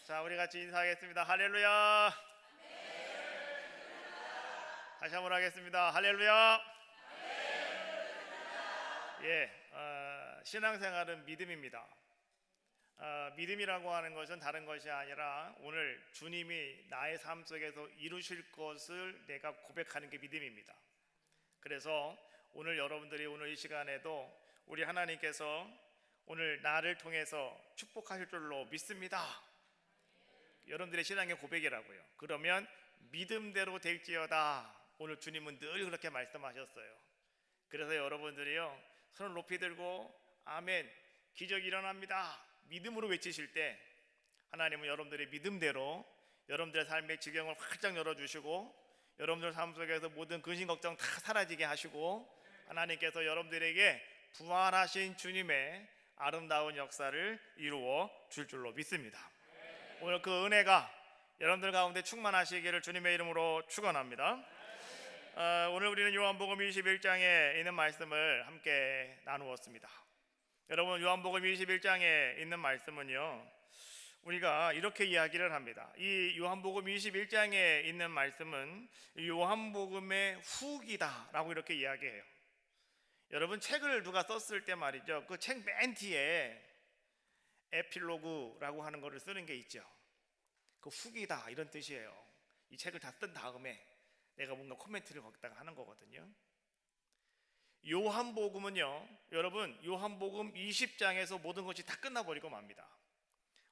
자, 우리 같이 인사하겠습니다. 할렐루야. 다시 한번 하겠습니다. 할렐루야. 신앙생활은 믿음입니다. 믿음이라고 하는 것은 다른 것이 아니라 오늘 주님이 나의 삶 속에서 이루실 것을 내가 고백하는 게 믿음입니다. 그래서 오늘 여러분들이 오늘 이 시간에도 우리 하나님께서 오늘 나를 통해서 축복하실 줄로 믿습니다. 여러분들의 신앙의 고백이라고요. 그러면 믿음대로 될지어다. 오늘 주님은 늘 그렇게 말씀하셨어요. 그래서 여러분들이요, 손을 높이 들고 아멘, 기적이 일어납니다, 믿음으로 외치실 때 하나님은 여러분들의 믿음대로 여러분들의 삶의 지경을 활짝 열어주시고 여러분들 삶 속에서 모든 근심 걱정 다 사라지게 하시고 하나님께서 여러분들에게 부활하신 주님의 아름다운 역사를 이루어 줄 줄로 믿습니다. 오늘 그 은혜가 여러분들 가운데 충만하시기를 주님의 이름으로 축원합니다. 오늘 우리는 요한복음 21장에 있는 말씀을 함께 나누었습니다. 여러분, 요한복음 21장에 있는 말씀은요, 우리가 이렇게 이야기를 합니다. 이 요한복음 21장에 있는 말씀은 요한복음의 후기다 라고 이렇게 이야기해요. 여러분, 책을 누가 썼을 때 말이죠, 그 책 맨 뒤에 에필로그라고 하는 거를 쓰는 게 있죠. 그 후기다 이런 뜻이에요. 이 책을 다 쓴 다음에 내가 뭔가 코멘트를 거기다가 하는 거거든요. 요한복음은요, 여러분, 요한복음 20장에서 모든 것이 다 끝나버리고 맙니다.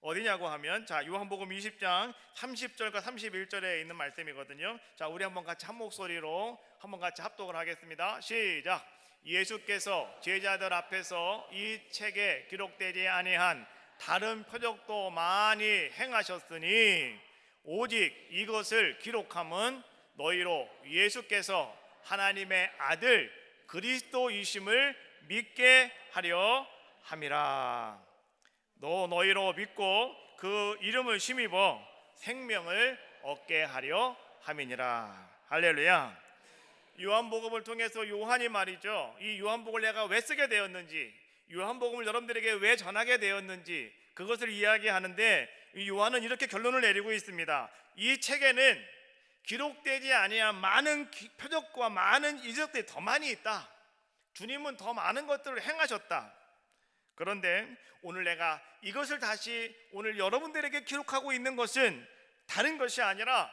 어디냐고 하면, 자, 요한복음 20장 30절과 31절에 있는 말씀이거든요. 자, 우리 한번 같이 한 목소리로 한번 같이 합독을 하겠습니다. 시작. 예수께서 제자들 앞에서 이 책에 기록되지 아니한 다른 표적도 많이 행하셨으니 오직 이것을 기록함은 너희로 예수께서 하나님의 아들 그리스도이심을 믿게 하려 함이라. 너희로 믿고 그 이름을 힘입어 생명을 얻게 하려 함이니라. 할렐루야. 요한복음을 통해서 요한이 말이죠, 이 요한복음을 내가 왜 쓰게 되었는지, 요한복음을 여러분들에게 왜 전하게 되었는지 그것을 이야기하는데, 이 요한은 이렇게 결론을 내리고 있습니다. 이 책에는 기록되지 아니한 많은 표적과 많은 이적들이 더 많이 있다. 주님은 더 많은 것들을 행하셨다. 그런데 오늘 내가 이것을 다시 오늘 여러분들에게 기록하고 있는 것은 다른 것이 아니라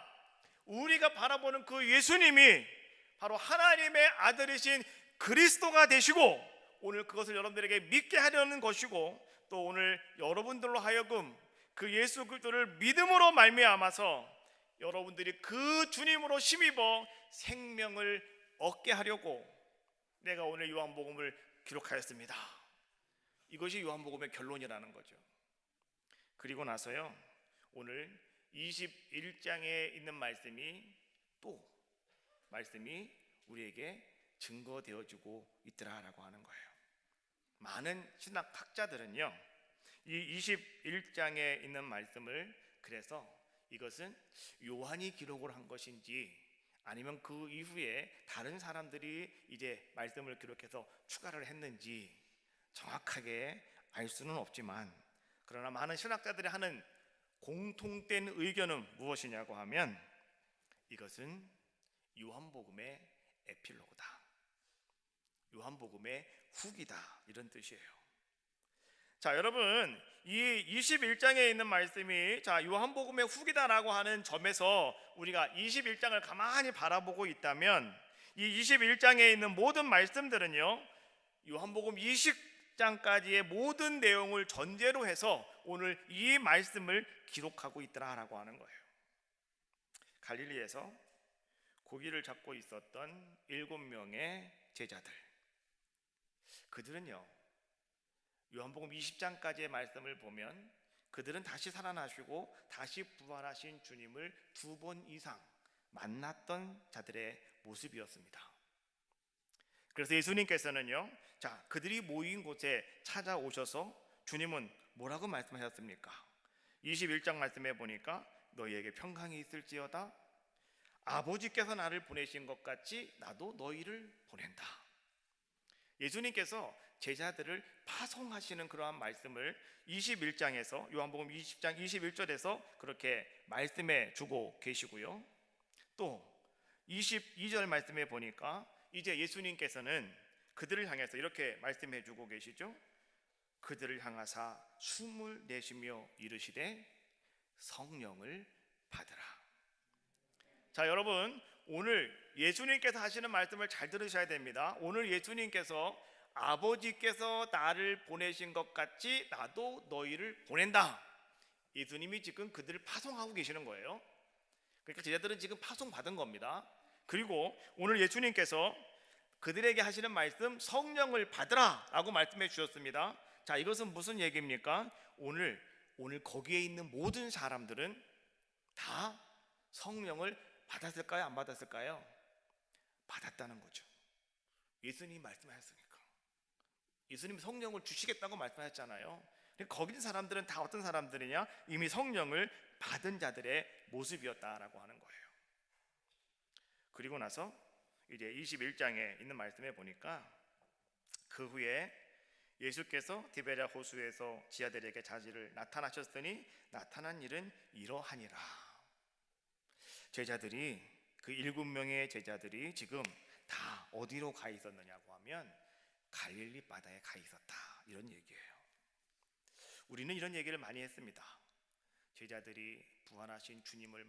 우리가 바라보는 그 예수님이 바로 하나님의 아들이신 그리스도가 되시고 오늘 그것을 여러분들에게 믿게 하려는 것이고, 또 오늘 여러분들로 하여금 그 예수 그리스도를 믿음으로 말미암아서 여러분들이 그 주님으로 힘입어 생명을 얻게 하려고 내가 오늘 요한복음을 기록하였습니다. 이것이 요한복음의 결론이라는 거죠. 그리고 나서요, 오늘 21장에 있는 말씀이 우리에게 증거되어지고 있더라라고 하는 거예요. 많은 신학학자들은요, 이 21장에 있는 말씀을 그래서 이것은 요한이 기록을 한 것인지 아니면 그 이후에 다른 사람들이 이제 말씀을 기록해서 추가를 했는지 정확하게 알 수는 없지만, 그러나 많은 신학자들이 하는 공통된 의견은 무엇이냐고 하면 이것은 요한복음의 에필로그다, 요한복음의 후기다, 이런 뜻이에요. 자, 여러분, 이 21장에 있는 말씀이 요한복음의 후기다라고 하는 점에서 우리가 21장을 가만히 바라보고 있다면, 이 21장에 있는 모든 말씀들은요, 요한복음 20장까지의 모든 내용을 전제로 해서 오늘 이 말씀을 기록하고 있더라라고 하는 거예요. 갈릴리에서 고기를 잡고 있었던 7명의 제자들, 그들은요, 요한복음 20장까지의 말씀을 보면 그들은 다시 살아나시고 다시 부활하신 주님을 2번 이상 만났던 자들의 모습이었습니다. 그래서 예수님께서는요, 그들이 모인 곳에 찾아오셔서 주님은 뭐라고 말씀하셨습니까? 21장 말씀에 보니까 너희에게 평강이 있을지어다, 아버지께서 나를 보내신 것 같이 나도 너희를 보낸다. 예수님께서 제자들을 파송하시는 그러한 말씀을 21장에서 요한복음 20장 21절에서 그렇게 말씀해 주고 계시고요. 또 22절 말씀에 보니까 이제 예수님께서는 그들을 향해서 이렇게 말씀해 주고 계시죠. 그들을 향하사 숨을 내쉬며 이르시되 성령을 받으라. 자, 여러분, 오늘 예수님께서 하시는 말씀을 잘 들으셔야 됩니다. 오늘 예수님께서 아버지께서 나를 보내신 것 같이 나도 너희를 보낸다. 예수님이 지금 그들을 파송하고 계시는 거예요. 그러니까 제자들은 지금 파송받은 겁니다. 그리고 오늘 예수님께서 그들에게 하시는 말씀, 성령을 받으라 라고 말씀해 주셨습니다. 자, 이것은 무슨 얘기입니까? 오늘 거기에 있는 모든 사람들은 다 성령을 받았을까요? 안 받았을까요? 받았다는 거죠. 예수님이 말씀하셨으니까. 예수님이 성령을 주시겠다고 말씀하셨잖아요. 거기 있는 사람들은 다 어떤 사람들이냐? 이미 성령을 받은 자들의 모습이었다라고 하는 거예요. 그리고 나서 이제 21장에 있는 말씀에 보니까 그 후에 예수께서 디베랴 호수에서 지하들에게 자기를 나타나셨으니 나타난 일은 이러하니라. 제자들이 그 7명의 제자들이 지금 다 어디로 가 있었느냐고 하면 갈릴리 바다에 가 있었다, 이런 얘기예요. 우리는 이런 얘기를 많이 했습니다. 제자들이 부활하신 주님을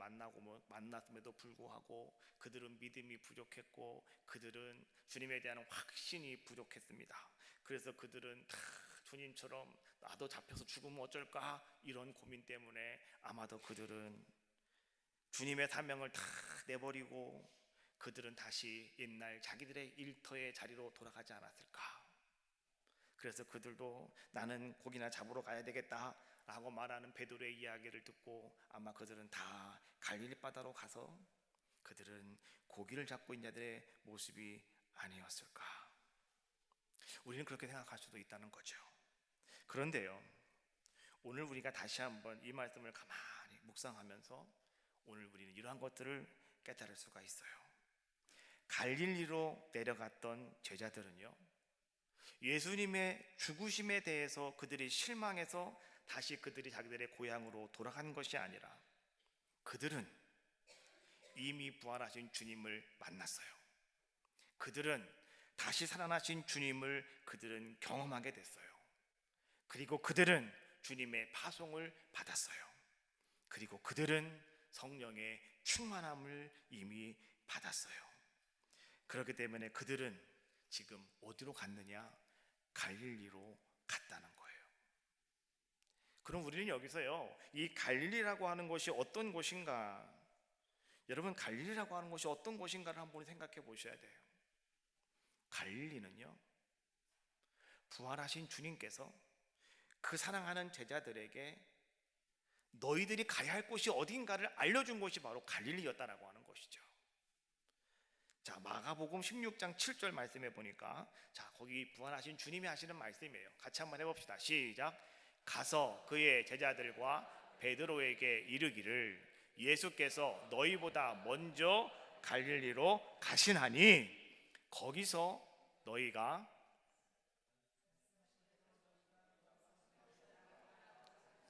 만났음에도 불구하고 그들은 믿음이 부족했고 그들은 주님에 대한 확신이 부족했습니다. 그래서 그들은 다 주님처럼 나도 잡혀서 죽으면 어쩔까 이런 고민 때문에 아마도 그들은 주님의 사명을 다 내버리고 그들은 다시 옛날 자기들의 일터의 자리로 돌아가지 않았을까. 그래서 그들도 나는 고기나 잡으러 가야 되겠다 라고 말하는 베드로의 이야기를 듣고 아마 그들은 다 갈릴리 바다로 가서 그들은 고기를 잡고 있는 자들의 모습이 아니었을까. 우리는 그렇게 생각할 수도 있다는 거죠. 그런데요, 오늘 우리가 다시 한번 이 말씀을 가만히 묵상하면서 오늘 우리는 이러한 것들을 깨달을 수가 있어요. 갈릴리로 내려갔던 제자들은요, 예수님의 죽으심에 대해서 그들이 실망해서 다시 그들이 자기들의 고향으로 돌아간 것이 아니라 그들은 이미 부활하신 주님을 만났어요. 그들은 다시 살아나신 주님을 그들은 경험하게 됐어요. 그리고 그들은 주님의 파송을 받았어요. 그리고 그들은 성령의 충만함을 이미 받았어요. 그렇기 때문에 그들은 지금 어디로 갔느냐? 갈릴리로 갔다는 거예요. 그럼 우리는 여기서요, 이 갈릴리라고 하는 곳이 어떤 곳인가? 여러분, 갈릴리라고 하는 곳이 어떤 곳인가를 한번 생각해 보셔야 돼요. 갈릴리는요, 부활하신 주님께서 그 사랑하는 제자들에게 너희들이 가야 할 곳이 어딘가를 알려준 곳이 바로 갈릴리였다라고 하는 것이죠. 자, 마가복음 16장 7절 말씀해 보니까, 자, 거기 부활하신 주님이 하시는 말씀이에요. 같이 한번 해봅시다. 시작. 가서 그의 제자들과 베드로에게 이르기를 예수께서 너희보다 먼저 갈릴리로 가시나니 거기서 너희가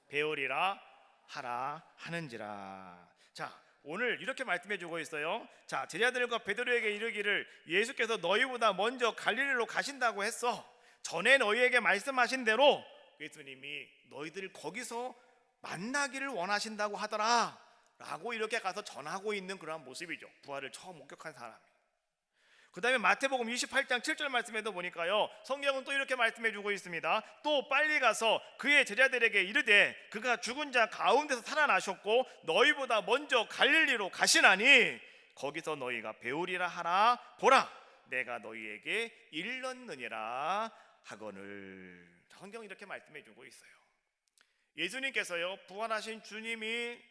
배우리라 하라 하는지라. 자, 오늘 이렇게 말씀해 주고 있어요. 자, 제자들과 베드로에게 이르기를 예수께서 너희보다 먼저 갈릴리로 가신다고 했어. 전에 너희에게 말씀하신 대로 예수님이 너희들 거기서 만나기를 원하신다고 하더라 라고 이렇게 가서 전하고 있는 그러한 모습이죠. 부활을 처음 목격한 사람이. 그 다음에 마태복음 28장 7절 말씀에도 보니까요, 성경은 또 이렇게 말씀해 주고 있습니다. 또 빨리 가서 그의 제자들에게 이르되 그가 죽은 자 가운데서 살아나셨고 너희보다 먼저 갈릴리로 가시나니 거기서 너희가 배우리라 하라. 보라, 내가 너희에게 일렀느니라 하거늘. 성경은 이렇게 말씀해 주고 있어요. 예수님께서요, 부활하신 주님이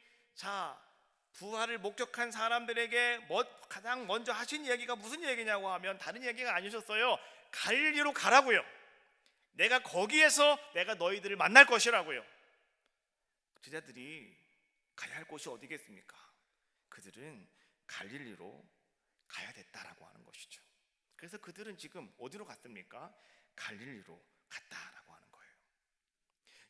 부활을 목격한 사람들에게 가장 먼저 하신 얘기가 무슨 얘기냐고 하면 다른 얘기가 아니셨어요. 갈릴리로 가라고요. 내가 거기에서 내가 너희들을 만날 것이라고요. 제자들이 가야 할 곳이 어디겠습니까? 그들은 갈릴리로 가야 됐다라고 하는 것이죠. 그래서 그들은 지금 어디로 갔습니까? 갈릴리로 갔다라고 하는 거예요.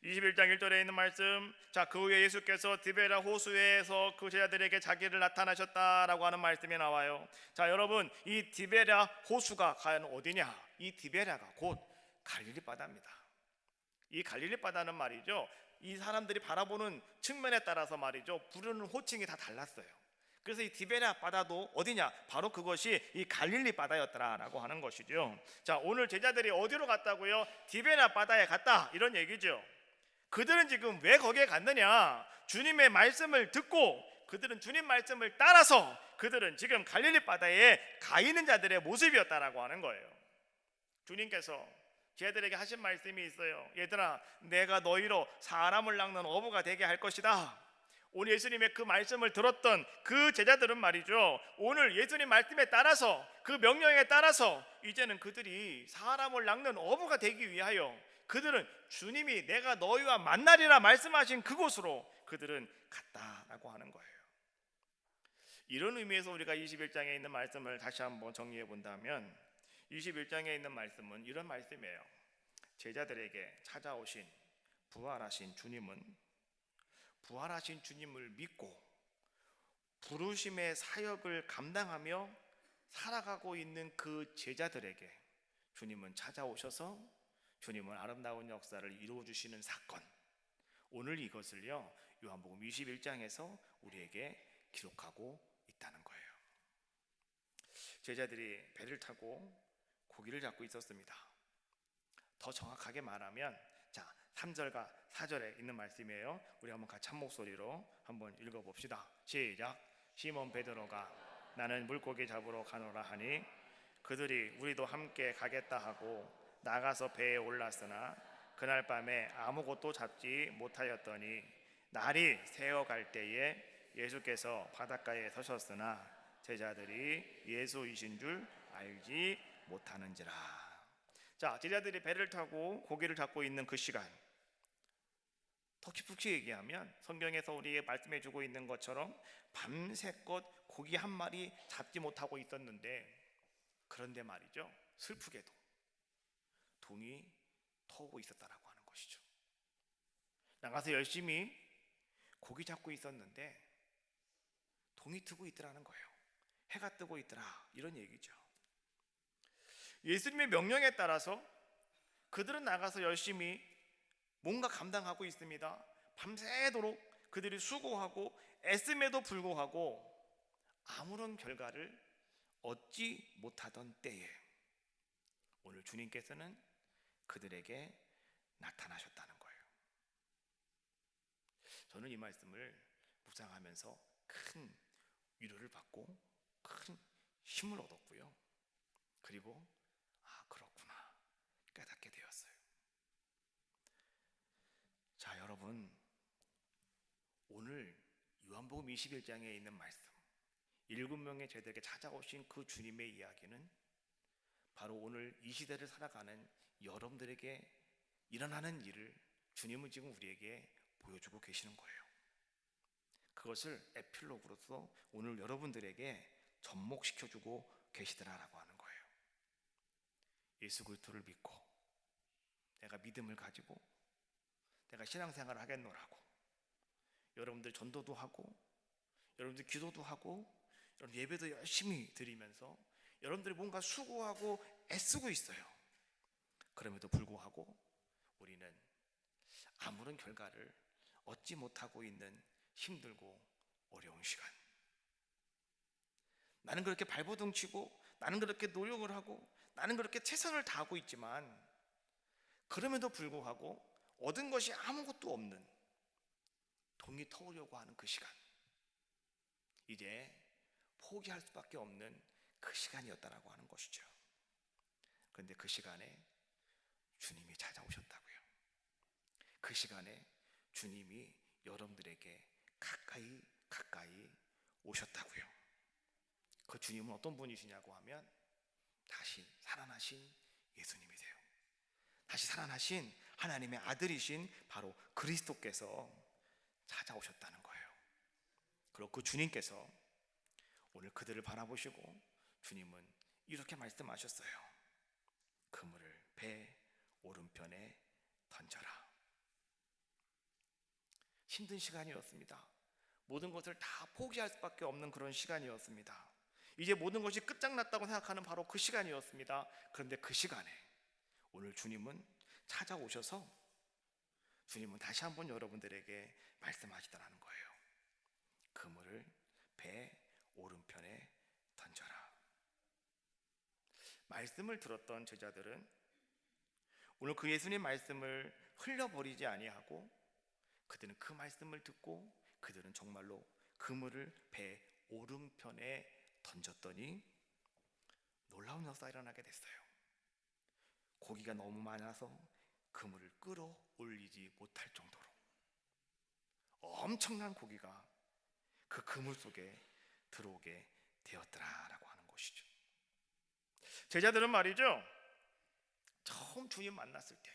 21장 1절에 있는 말씀, 자, 그 후에 예수께서 디베랴 호수에서 그 제자들에게 자기를 나타나셨다라고 하는 말씀이 나와요. 자, 여러분, 이 디베랴 호수가 과연 어디냐? 이 디베랴가 곧 갈릴리 바다입니다. 이 갈릴리 바다는 말이죠, 이 사람들이 바라보는 측면에 따라서 말이죠, 부르는 호칭이 다 달랐어요. 그래서 이 디베랴 바다도 어디냐? 바로 그것이 이 갈릴리 바다였더라라고 하는 것이죠. 자, 오늘 제자들이 어디로 갔다고요? 디베랴 바다에 갔다, 이런 얘기죠. 그들은 지금 왜 거기에 갔느냐? 주님의 말씀을 듣고 그들은 주님 말씀을 따라서 그들은 지금 갈릴리 바다에 가 있는 자들의 모습이었다라고 하는 거예요. 주님께서 제자들에게 하신 말씀이 있어요. 얘들아, 내가 너희로 사람을 낚는 어부가 되게 할 것이다. 오늘 예수님의 그 말씀을 들었던 그 제자들은 말이죠, 오늘 예수님 말씀에 따라서, 그 명령에 따라서 이제는 그들이 사람을 낚는 어부가 되기 위하여 그들은 주님이 내가 너희와 만나리라 말씀하신 그곳으로 그들은 갔다라고 하는 거예요. 이런 의미에서 우리가 21장에 있는 말씀을 다시 한번 정리해 본다면, 21장에 있는 말씀은 이런 말씀이에요. 제자들에게 찾아오신 부활하신 주님을 믿고 부르심의 사역을 감당하며 살아가고 있는 그 제자들에게 주님은 찾아오셔서 주님은 아름다운 역사를 이루어 주시는 사건, 오늘 이것을요 요한복음 21장에서 우리에게 기록하고 있다는 거예요. 제자들이 배를 타고 고기를 잡고 있었습니다. 더 정확하게 말하면, 자, 3절과 4절에 있는 말씀이에요. 우리 한번 같이 한 목소리로 한번 읽어봅시다. 시작. 시몬 베드로가 나는 물고기 잡으러 가노라 하니 그들이 우리도 함께 가겠다 하고 나가서 배에 올랐으나 그날 밤에 아무것도 잡지 못하였더니 날이 새어갈 때에 예수께서 바닷가에 서셨으나 제자들이 예수이신 줄 알지 못하는지라. 자, 제자들이 배를 타고 고기를 잡고 있는 그 시간, 더 깊이 얘기하면 성경에서 우리에게 말씀해 주고 있는 것처럼 밤새껏 고기 한 마리 잡지 못하고 있었는데, 그런데 말이죠, 슬프게도 동이 터오고 있었다라고 하는 것이죠. 나가서 열심히 고기 잡고 있었는데 동이 트고 있더라는 거예요. 해가 뜨고 있더라, 이런 얘기죠. 예수님의 명령에 따라서 그들은 나가서 열심히 뭔가 감당하고 있습니다. 밤새도록 그들이 수고하고 애씀에도 불구하고 아무런 결과를 얻지 못하던 때에 오늘 주님께서는 그들에게 나타나셨다는 거예요. 저는 이 말씀을 묵상하면서 큰 위로를 받고 큰 힘을 얻었고요. 그리고 그렇구나 깨닫게 되었어요. 자, 여러분, 오늘 요한복음 21장에 있는 말씀, 7명의 제자들에게 찾아오신 그 주님의 이야기는 바로 오늘 이 시대를 살아가는 여러분들에게 일어나는 일을 주님은 지금 우리에게 보여주고 계시는 거예요. 그것을 에필로그로서 오늘 여러분들에게 접목시켜주고 계시더라라고 하는 거예요. 예수 그리스도를 믿고 내가 믿음을 가지고 내가 신앙생활을 하겠노라고, 여러분들 전도도 하고 여러분들 기도도 하고 여러분 예배도 열심히 드리면서 여러분들이 뭔가 수고하고 애쓰고 있어요. 그럼에도 불구하고 우리는 아무런 결과를 얻지 못하고 있는 힘들고 어려운 시간, 나는 그렇게 발버둥 치고 나는 그렇게 노력을 하고 나는 그렇게 최선을 다하고 있지만 그럼에도 불구하고 얻은 것이 아무것도 없는 동이 터오려고 하는 그 시간, 이제 포기할 수밖에 없는 그 시간이었다라고 하는 것이죠. 그런데 그 시간에 주님이 찾아오셨다고요. 그 시간에 주님이 여러분들에게 가까이 오셨다고요. 그 주님은 어떤 분이시냐고 하면 다시 살아나신 예수님이세요. 다시 살아나신 하나님의 아들이신 바로 그리스도께서 찾아오셨다는 거예요. 그리고 그 주님께서 오늘 그들을 바라보시고 주님은 이렇게 말씀하셨어요. 그물을 배 오른편에 던져라. 힘든 시간이었습니다. 모든 것을 다 포기할 수밖에 없는 그런 시간이었습니다. 이제 모든 것이 끝장났다고 생각하는 바로 그 시간이었습니다. 그런데 그 시간에 오늘 주님은 찾아오셔서 주님은 다시 한번 여러분들에게 말씀하시더라는 거예요. 그물을 배 오른편에 던져라. 말씀을 들었던 제자들은 오늘 그 예수님 말씀을 흘려버리지 아니하고 그들은 그 말씀을 듣고 그들은 정말로 그물을 배 오른편에 던졌더니 놀라운 역사가 일어나게 됐어요. 고기가 너무 많아서 그물을 끌어올리지 못할 정도로 엄청난 고기가 그 그물 속에 들어오게 되었더라라고 하는 것이죠. 제자들은 말이죠, 처음 주님 만났을 때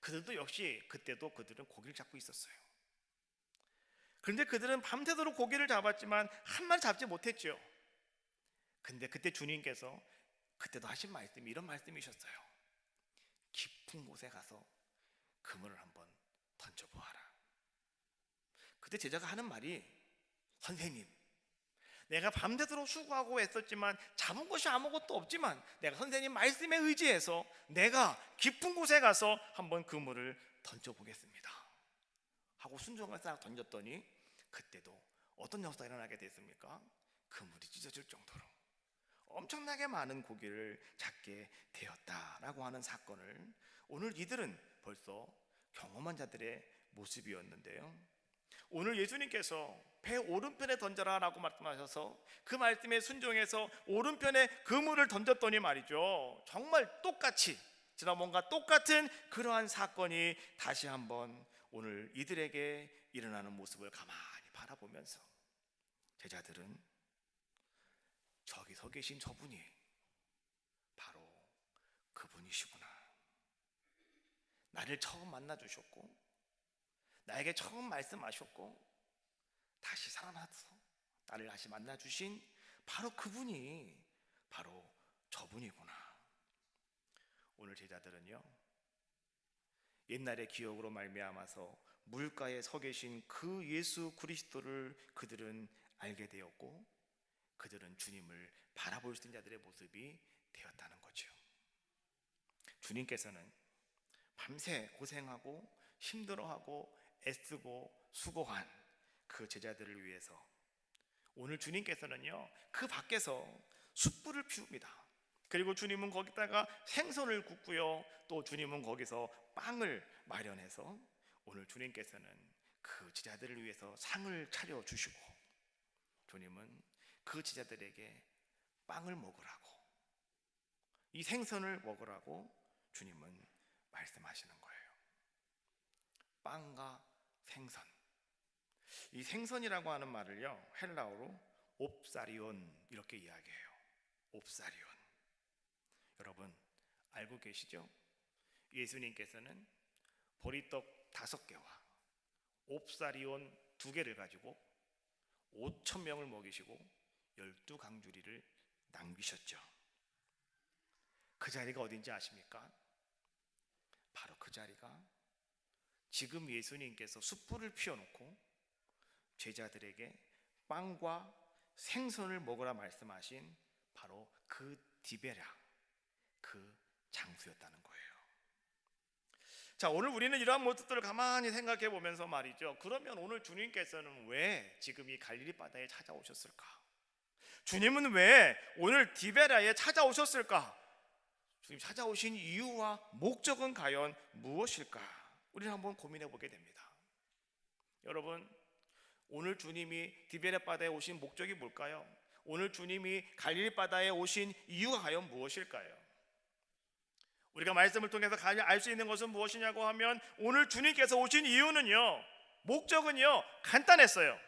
그들도 역시 그때도 그들은 고기를 잡고 있었어요. 그런데 그들은 밤새도록 고기를 잡았지만 한 마리 잡지 못했죠. 근데 그때 주님께서 그때도 하신 말씀이 이런 말씀이셨어요. 깊은 곳에 가서 그물을 한번 던져보아라. 그때 제자가 하는 말이, 선생님, 내가 밤새도록 수고하고 애썼지만 잡은 것이 아무것도 없지만 내가 선생님 말씀에 의지해서 내가 깊은 곳에 가서 한번 그물을 던져보겠습니다 하고 순종을 싹 던졌더니 그때도 어떤 역사가 일어나게 됐습니까? 그물이 찢어질 정도로 엄청나게 많은 고기를 잡게 되었다라고 하는 사건을 오늘 이들은 벌써 경험한 자들의 모습이었는데요, 오늘 예수님께서 배 오른편에 던져라 라고 말씀하셔서 그 말씀에 순종해서 오른편에 그물을 던졌더니 말이죠, 정말 똑같이 지난번과 똑같은 그러한 사건이 다시 한번 오늘 이들에게 일어나는 모습을 가만히 바라보면서 제자들은 저기 서 계신 저분이 바로 그분이시구나, 나를 처음 만나 주셨고 나에게 처음 말씀하셨고 다시 살아나서 나를 다시 만나 주신 바로 그분이 바로 저분이구나. 오늘 제자들은요, 옛날의 기억으로 말미암아서 물가에 서 계신 그 예수 그리스도를 그들은 알게 되었고 그들은 주님을 바라볼 수 있는 자들의 모습이 되었다는 거죠. 주님께서는 밤새 고생하고 힘들어하고 애쓰고 수고한 그 제자들을 위해서 오늘 주님께서는요, 그 밖에서 숯불을 피웁니다. 그리고 주님은 거기다가 생선을 굽고요, 또 주님은 거기서 빵을 마련해서 오늘 주님께서는 그 제자들을 위해서 상을 차려주시고 주님은 그 제자들에게 빵을 먹으라고, 이 생선을 먹으라고 주님은 말씀하시는 거예요. 빵과 생선, 이 생선이라고 하는 말을요, 헬라어로 옵사리온 이렇게 이야기해요. 옵사리온. 여러분 알고 계시죠? 예수님께서는 보리떡 5개와 옵사리온 2개를 가지고 5,000명을 먹이시고 12강주리를 남기셨죠. 그 자리가 어딘지 아십니까? 바로 그 자리가 지금 예수님께서 숯불을 피워놓고 제자들에게 빵과 생선을 먹으라 말씀하신 바로 그 디베랴, 그 장소였다는 거예요. 자, 오늘 우리는 이러한 모습들을 가만히 생각해 보면서 말이죠, 그러면 오늘 주님께서는 왜 지금 이 갈릴리 바다에 찾아오셨을까? 주님은 왜 오늘 디베랴에 찾아오셨을까? 주님 찾아오신 이유와 목적은 과연 무엇일까? 우리는 한번 고민해 보게 됩니다. 여러분, 오늘 주님이 디베랴 바다에 오신 목적이 뭘까요? 오늘 주님이 갈릴리 바다에 오신 이유가 과연 무엇일까요? 우리가 말씀을 통해서 알 수 있는 것은 무엇이냐고 하면 오늘 주님께서 오신 이유는요, 목적은요, 간단했어요.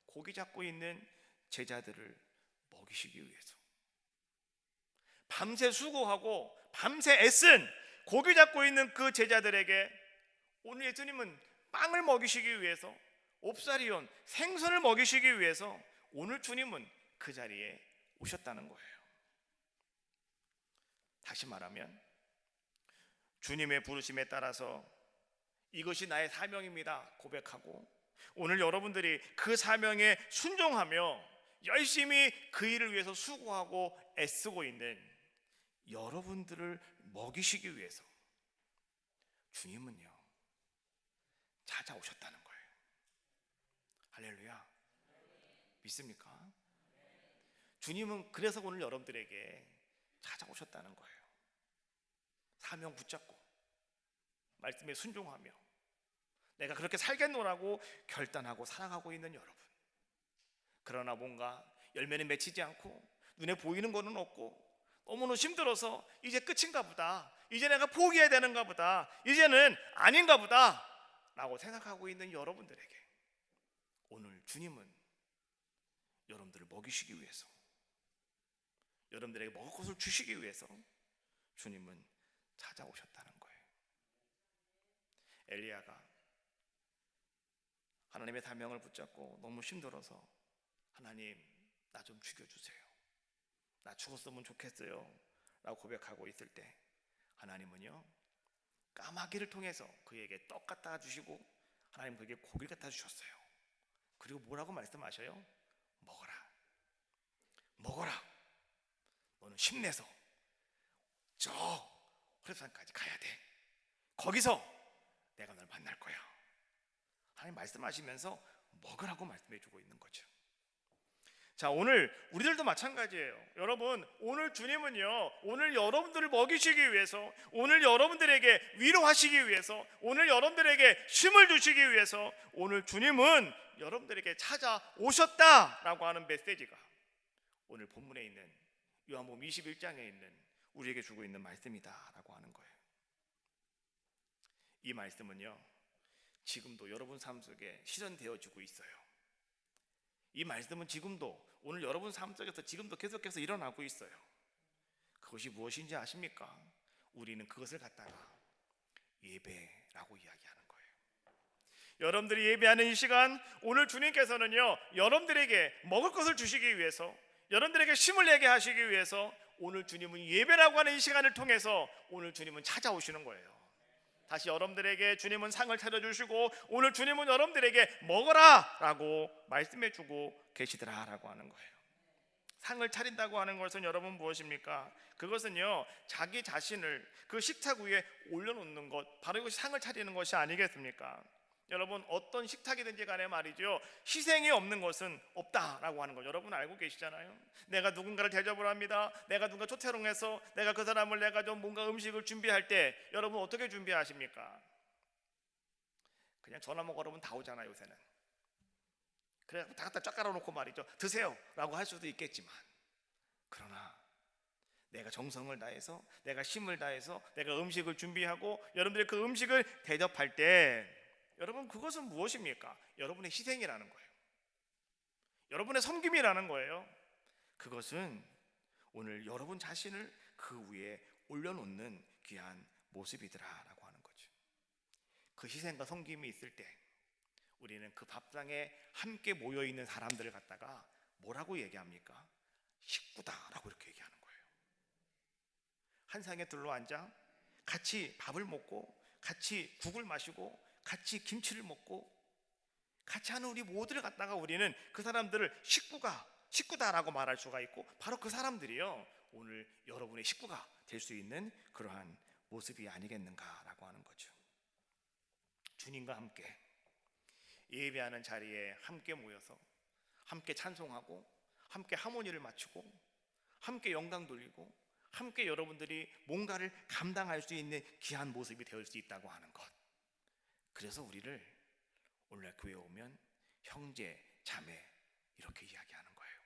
고기 잡고 있는 제자들을 먹이시기 위해서. 밤새 수고하고 밤새 애쓴 고기 잡고 있는 그 제자들에게 오늘 예수님은 빵을 먹이시기 위해서, 옵사리온 생선을 먹이시기 위해서 오늘 주님은 그 자리에 오셨다는 거예요. 다시 말하면 주님의 부르심에 따라서 이것이 나의 사명입니다 고백하고, 오늘 여러분들이 그 사명에 순종하며 열심히 그 일을 위해서 수고하고 애쓰고 있는 여러분들을 먹이시기 위해서 주님은요 찾아오셨다는 거예요. 할렐루야. 믿습니까? 주님은 그래서 오늘 여러분들에게 찾아오셨다는 거예요. 사명 붙잡고 말씀에 순종하며 내가 그렇게 살겠노라고 결단하고 살아가고 있는 여러분, 그러나 뭔가 열매는 맺히지 않고 눈에 보이는 거는 없고 너무너무 힘들어서 이제 끝인가 보다, 이제 내가 포기해야 되는가 보다, 이제는 아닌가 보다 라고 생각하고 있는 여러분들에게 오늘 주님은 여러분들을 먹이시기 위해서, 여러분들에게 먹을 것을 주시기 위해서 주님은 찾아오셨다는 거예요. 엘리야가 하나님의 사명을 붙잡고 너무 힘들어서 하나님 나 좀 죽여주세요, 나 죽었으면 좋겠어요 라고 고백하고 있을 때 하나님은요 까마귀를 통해서 그에게 떡 갖다 주시고 하나님 그에게 고기를 갖다 주셨어요. 그리고 뭐라고 말씀하셔요? 먹어라, 먹어라, 너는 힘내서 저 호렙산까지 가야 돼, 거기서 내가 널 만날 거야. 하나님 말씀하시면서 먹으라고 말씀해 주고 있는 거죠. 자, 오늘 우리들도 마찬가지예요. 여러분, 오늘 주님은요 오늘 여러분들을 먹이시기 위해서, 오늘 여러분들에게 위로하시기 위해서, 오늘 여러분들에게 힘을 주시기 위해서 오늘 주님은 여러분들에게 찾아오셨다라고 하는 메시지가 오늘 본문에 있는 요한복음 21장에 있는 우리에게 주고 있는 말씀이다라고 하는 거예요. 이 말씀은요 지금도 여러분 삶 속에 실현되어지고 있어요. 이 말씀은 지금도 오늘 여러분 삶 속에서 지금도 계속해서 일어나고 있어요. 그것이 무엇인지 아십니까? 우리는 그것을 갖다가 예배라고 이야기하는 거예요. 여러분들이 예배하는 이 시간, 오늘 주님께서는요 여러분들에게 먹을 것을 주시기 위해서, 여러분들에게 힘을 내게 하시기 위해서 오늘 주님은 예배라고 하는 이 시간을 통해서 오늘 주님은 찾아오시는 거예요. 다시 여러분들에게 주님은 상을 차려주시고 오늘 주님은 여러분들에게 먹어라 라고 말씀해주고 계시더라라고 하는 거예요. 상을 차린다고 하는 것은 여러분 무엇입니까? 그것은요 자기 자신을 그 식탁 위에 올려놓는 것, 바로 이것이 상을 차리는 것이 아니겠습니까? 여러분 어떤 식탁이든지 간에 말이죠 희생이 없는 것은 없다라고 하는 거 여러분 알고 계시잖아요. 내가 누군가를 대접을 합니다, 내가 누군가 초태롱해서 내가 그 사람을 내가 좀 뭔가 음식을 준비할 때 여러분 어떻게 준비하십니까? 그냥 전화 먹어 여러분 다 오잖아요 요새는. 그래 다 갖다 쫙 깔아놓고 말이죠 드세요 라고 할 수도 있겠지만, 그러나 내가 정성을 다해서 내가 힘을 다해서 내가 음식을 준비하고 여러분들이 그 음식을 대접할 때 여러분 그것은 무엇입니까? 여러분의 희생이라는 거예요. 여러분의 섬김이라는 거예요. 그것은 오늘 여러분 자신을 그 위에 올려놓는 귀한 모습이더라라고 하는 거죠. 그 희생과 섬김이 있을 때 우리는 그 밥상에 함께 모여있는 사람들을 갖다가 뭐라고 얘기합니까? 식구다라고 이렇게 얘기하는 거예요. 한 상에 둘러앉아 같이 밥을 먹고 같이 국을 마시고 같이 김치를 먹고 같이 하는 우리 모두를 갖다가 우리는 그 사람들을 식구다라고 말할 수가 있고, 바로 그 사람들이요 오늘 여러분의 식구가 될 수 있는 그러한 모습이 아니겠는가라고 하는 거죠. 주님과 함께 예배하는 자리에 함께 모여서 함께 찬송하고 함께 하모니를 맞추고 함께 영광 돌리고 함께 여러분들이 뭔가를 감당할 수 있는 귀한 모습이 될 수 있다고 하는 것. 그래서 우리를 오늘날 교회에 오면 형제, 자매 이렇게 이야기하는 거예요.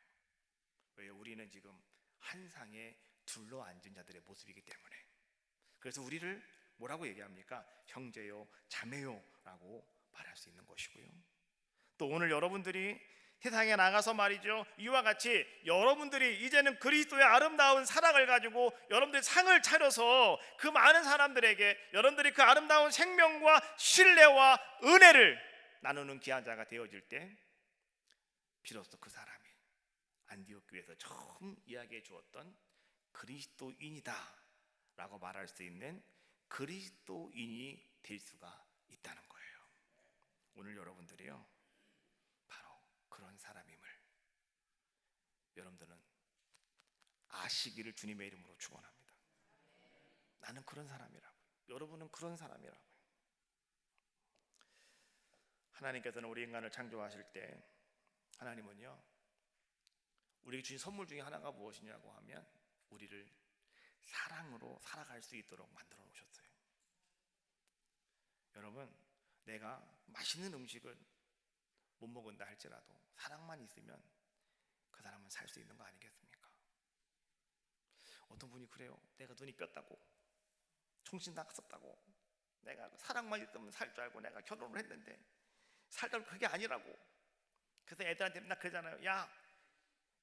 왜? 우리는 지금 한 상에 둘러앉은 자들의 모습이기 때문에. 그래서 우리를 뭐라고 얘기합니까? 형제요, 자매요 라고 말할 수 있는 것이고요. 또 오늘 여러분들이 세상에 나가서 말이죠 이와 같이 여러분들이 이제는 그리스도의 아름다운 사랑을 가지고 여러분들이 상을 차려서 그 많은 사람들에게 여러분들이 그 아름다운 생명과 신뢰와 은혜를 나누는 귀한 자가 되어질 때 비로소 그 사람이 안디옥 교회에서 처음 이야기해 주었던 그리스도인이다 라고 말할 수 있는 그리스도인이 될 수가 있다는 거예요. 오늘 여러분들이요, 바로 그런 사람임을 여러분들은 아시기를 주님의 이름으로 축원합니다. 나는 그런 사람이라고, 여러분은 그런 사람이라고요. 하나님께서는 우리 인간을 창조하실 때 하나님은요, 우리에게 주신 선물 중에 하나가 무엇이냐고 하면 우리를 사랑으로 살아갈 수 있도록 만들어 놓으셨어요. 여러분, 내가 맛있는 음식을 못 먹은다 할지라도 사랑만 있으면 그 사람은 살 수 있는 거 아니겠습니까? 어떤 분이 그래요. 내가 눈이 뼈다고, 정신 나갔었다고, 내가 사랑만 있으면 살 줄 알고 내가 결혼을 했는데 살다 그게 아니라고. 그래서 애들한테 맨날 그러잖아요. 야,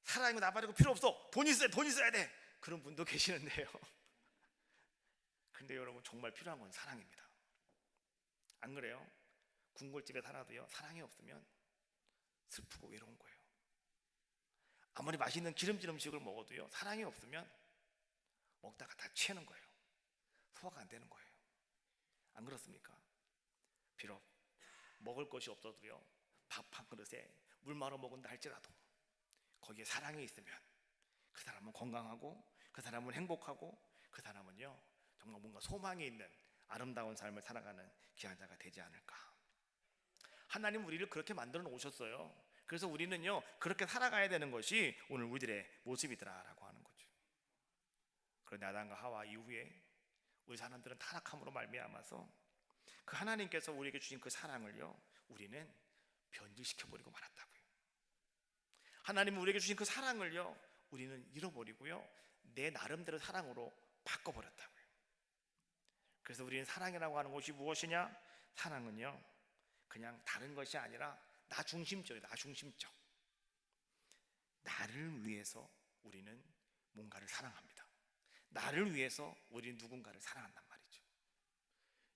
사랑이고 나발이고 필요 없어. 돈 있어야 돼. 그런 분도 계시는데요. 근데 여러분, 정말 필요한 건 사랑입니다. 안 그래요? 궁궐집에 살아도요, 사랑이 없으면 슬프고 외로운 거예요. 아무리 맛있는 기름진 음식을 먹어도요, 사랑이 없으면 먹다가 다 취하는 거예요. 소화가 안 되는 거예요. 안 그렇습니까? 비록 먹을 것이 없어도요, 밥 한 그릇에 물 말아 먹은다 할지라도 거기에 사랑이 있으면 그 사람은 건강하고, 그 사람은 행복하고, 그 사람은요 정말 뭔가 소망이 있는 아름다운 삶을 살아가는 귀한 자가 되지 않을까. 하나님 우리를 그렇게 만들어 놓으셨어요. 그래서 우리는요 그렇게 살아가야 되는 것이 오늘 우리들의 모습이더라라고 하는 거죠. 그런데 아담과 하와 이후에 우리 사람들은 타락함으로 말미암아서 그 하나님께서 우리에게 주신 그 사랑을요 우리는 변질시켜버리고 말았다고요. 하나님은 우리에게 주신 그 사랑을요 우리는 잃어버리고요 내 나름대로 사랑으로 바꿔버렸다고요. 그래서 우리는 사랑이라고 하는 것이 무엇이냐? 사랑은요 그냥 다른 것이 아니라 나 중심적이에요. 나 중심적. 나를 위해서 우리는 뭔가를 사랑합니다. 나를 위해서 우리는 누군가를 사랑한단 말이죠.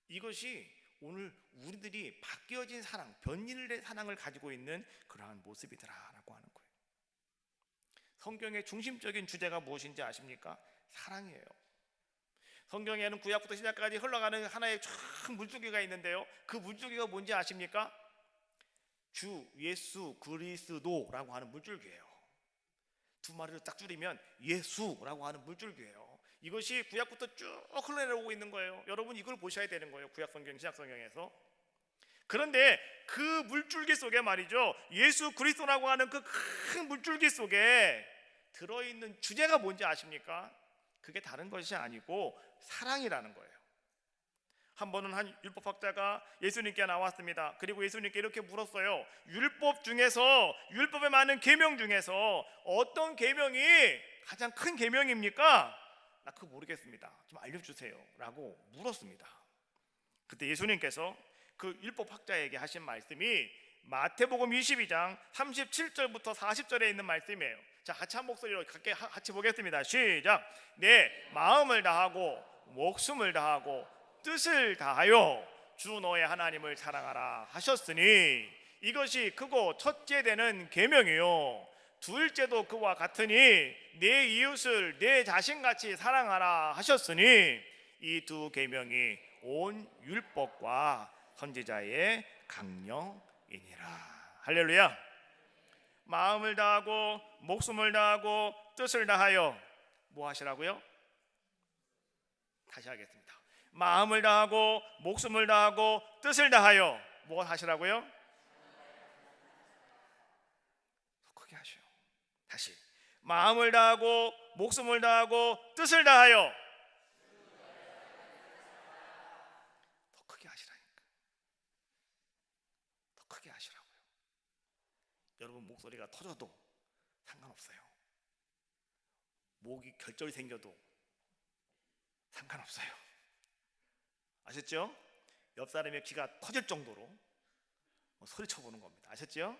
이것이 오늘 우리들이 바뀌어진 사랑, 변질된 사랑을 가지고 있는 그러한 모습이더라라고 하는 거예요. 성경의 중심적인 주제가 무엇인지 아십니까? 사랑이에요. 성경에는 구약부터 신약까지 흘러가는 하나의 큰 물줄기가 있는데요, 그 물줄기가 뭔지 아십니까? 주 예수 그리스도라고 하는 물줄기예요. 두 마리를 딱 줄이면 예수라고 하는 물줄기예요. 이것이 구약부터 쭉 흘러내려오고 있는 거예요. 여러분 이걸 보셔야 되는 거예요. 구약 성경, 신약 성경에서. 그런데 그 물줄기 속에 말이죠, 예수 그리스도라고 하는 그 큰 물줄기 속에 들어있는 주제가 뭔지 아십니까? 그게 다른 것이 아니고 사랑이라는 거예요. 한 번은 한 율법학자가 예수님께 나왔습니다. 그리고 예수님께 이렇게 물었어요. 율법 중에서, 율법의 많은 계명 중에서 어떤 계명이 가장 큰 계명입니까? 나 그거 모르겠습니다. 좀 알려주세요 라고 물었습니다. 그때 예수님께서 그 율법학자에게 하신 말씀이 마태복음 22장 37절부터 40절에 있는 말씀이에요. 자, 같이 한 목소리로 같이 보겠습니다. 시작. 내 마음을 다하고 목숨을 다하고 뜻을 다하여 주 너의 하나님을 사랑하라 하셨으니 이것이 크고 첫째 되는 계명이요 둘째도 그와 같으니 내 이웃을 내 자신같이 사랑하라 하셨으니 이 두 계명이 온 율법과 선지자의 강령이니라. 할렐루야. 마음을 다하고 목숨을 다하고 뜻을 다하여 뭐 하시라고요? 다시 하겠습니다. 마음을 다하고 목숨을 다하고 뜻을 다하여 뭐 하시라고요? 더 크게 하셔요. 다시. 마음을 다하고 목숨을 다하고 뜻을 다하여 더 크게 하시라니까. 더 크게 하시라고요. 여러분 목소리가 터져도 상관없어요. 목이 결절이 생겨도 상관없어요. 아셨죠? 옆 사람의 귀가 터질 정도로 소리쳐보는 겁니다. 아셨죠?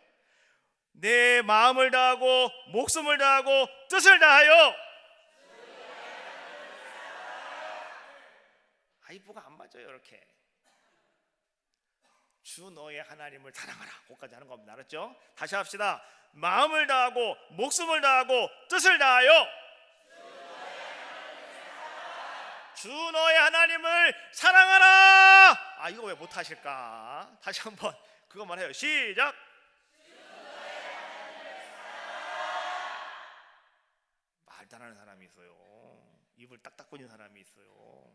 내 마음을 다하고 목숨을 다하고 뜻을 다하여. 하이브가 안 맞아요. 이렇게 주 너의 하나님을 사랑하라 거기까지 하는 겁니다. 알았죠? 다시 합시다. 마음을 다하고 목숨을 다하고 뜻을 다하여 주 너의 하나님을 사랑하라. 아, 이거 왜 못하실까? 다시 한번 그것만 해요. 시작. 말도 안 하는 사람이 있어요. 입을 딱딱 벌린 사람이 있어요.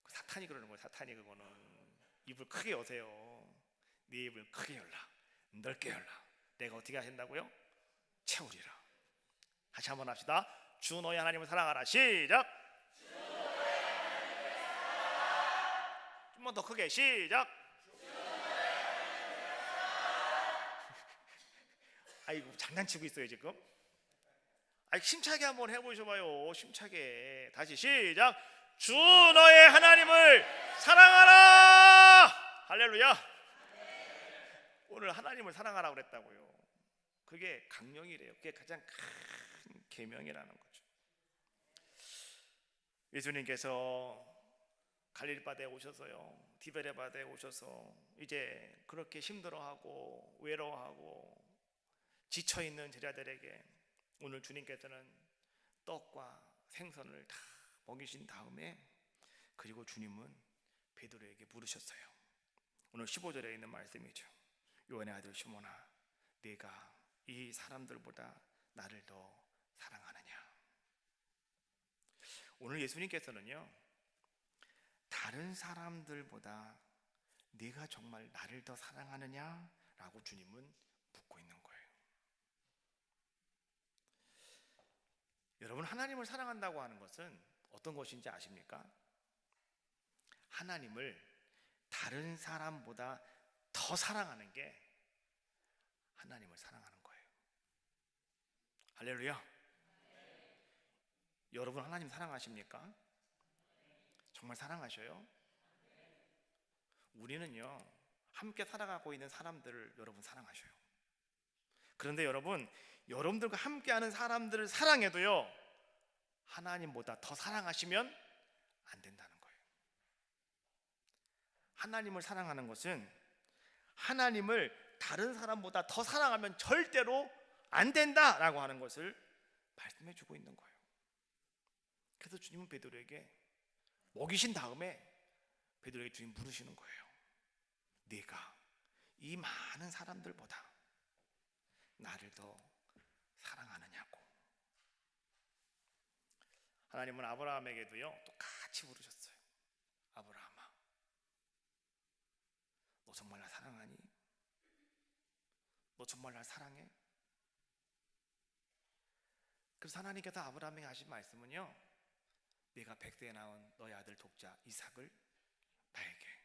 사탄이 그러는 거예요. 사탄이. 그거는 입을 크게 여세요. 네 입을 크게 열라, 넓게 열라. 내가 어떻게 하신다고요? 채우리라. 다시 한번 합시다. 주 너의 하나님을 사랑하라. 시작. 좀만 더 크게. 시작. 아이고, 장난치고 있어요 지금. 아이, 힘차게 한번 해보셔봐요. 힘차게. 다시 시작. 주 너의 하나님을 사랑하라. 할렐루야. 오늘 하나님을 사랑하라고 그랬다고요. 그게 강령이래요. 그게 가장 큰 계명이라는 거죠. 예수님께서 갈릴리 바다에 오셔서요, 디베레 바다에 오셔서 이제 그렇게 힘들어하고 외로워하고 지쳐있는 제자들에게 오늘 주님께서는 떡과 생선을 다 먹이신 다음에, 그리고 주님은 베드로에게 물으셨어요. 오늘 15절에 있는 말씀이죠. 요한의 아들 시몬아, 네가 이 사람들보다 나를 더 사랑하느냐? 오늘 예수님께서는요, 다른 사람들보다 네가 정말 나를 더 사랑하느냐? 라고 주님은 묻고 있는 거예요. 여러분, 하나님을 사랑한다고 하는 것은 어떤 것인지 아십니까? 하나님을 다른 사람보다 더 사랑하는 게 하나님을 사랑하는 거예요. 할렐루야. 여러분, 하나님 사랑하십니까? 정말 사랑하셔요? 우리는요, 함께 살아가고 있는 사람들을 여러분 사랑하셔요. 그런데 여러분, 여러분들과 함께하는 사람들을 사랑해도요, 하나님보다 더 사랑하시면 안 된다는 거예요. 하나님을 사랑하는 것은 하나님을 다른 사람보다 더 사랑하면 절대로 안 된다라고 하는 것을 말씀해 주고 있는 거예요. 그래서 주님은 베드로에게 먹이신 다음에 베드로에게 주님 물으시는 거예요. 네가 이 많은 사람들보다 나를 더 사랑하느냐고. 하나님은 아브라함에게도요 똑같이 물으셨어요. 아브라함아, 너 정말 나 사랑하니? 너 정말 날 사랑해? 그래서 하나님께서 아브라함에게 하신 말씀은요, 네가 100세에 낳은 너의 아들 독자 이삭을 나에게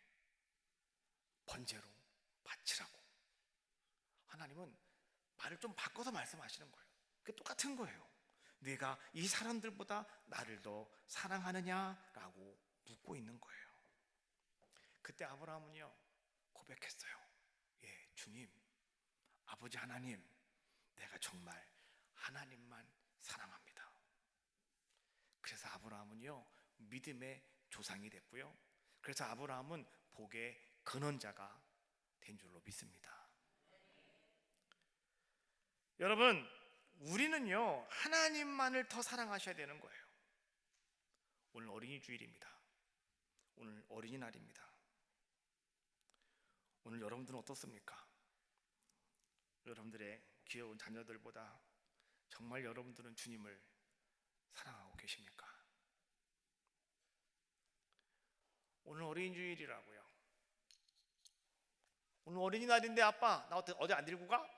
번제로 바치라고. 하나님은 말을 좀 바꿔서 말씀하시는 거예요. 그게 똑같은 거예요. 네가 이 사람들보다 나를 더 사랑하느냐라고 묻고 있는 거예요. 그때 아브라함은요 고백했어요. 예, 주님, 아버지 하나님, 내가 정말 하나님만 사랑합니다. 그래서 아브라함은요 믿음의 조상이 됐고요, 그래서 아브라함은 복의 근원자가 된 줄로 믿습니다. 여러분, 우리는요 하나님만을 더 사랑하셔야 되는 거예요. 오늘 어린이 주일입니다. 오늘 어린이날입니다. 오늘 여러분들은 어떻습니까? 여러분들의 귀여운 자녀들보다 정말 여러분들은 주님을 사랑하고 계십니까? 오늘 어린이 주일이라고요. 오늘 어린이날인데 아빠 나 어디 안 데리고 가?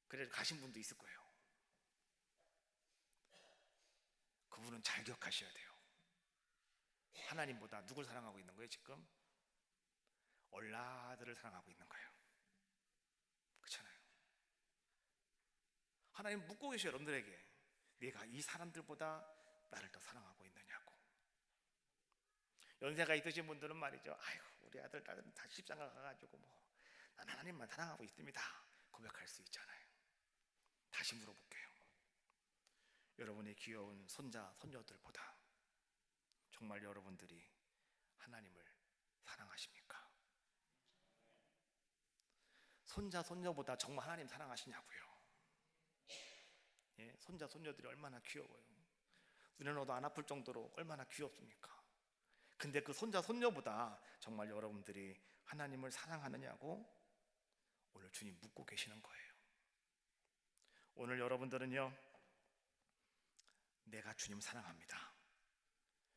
그래서 가신 분도 있을 거예요. 그분은 잘 기억하셔야 돼요. 하나님보다 누굴 사랑하고 있는 거예요? 지금 얼라들을 사랑하고 있는 거예요. 그렇잖아요. 하나님 묻고 계셔요. 여러분들에게 내가 이 사람들보다 나를 더 사랑하고 있느냐고. 연세가 있으신 분들은 말이죠, 아이고 우리 아들 딸들은 다 십상가 가가지고 난 하나님만 사랑하고 있습니다 고백할 수 있잖아요. 다시 물어볼게요. 여러분의 귀여운 손자 손녀들보다 정말 여러분들이 하나님을 사랑하십니까? 손자 손녀보다 정말 하나님 사랑하시냐고요. 예, 손자 손녀들이 얼마나 귀여워요. 눈에 넣어도 안 아플 정도로 얼마나 귀엽습니까? 근데 그 손자 손녀보다 정말 여러분들이 하나님을 사랑하느냐고 오늘 주님 묻고 계시는 거예요. 오늘 여러분들은요, 내가 주님 사랑합니다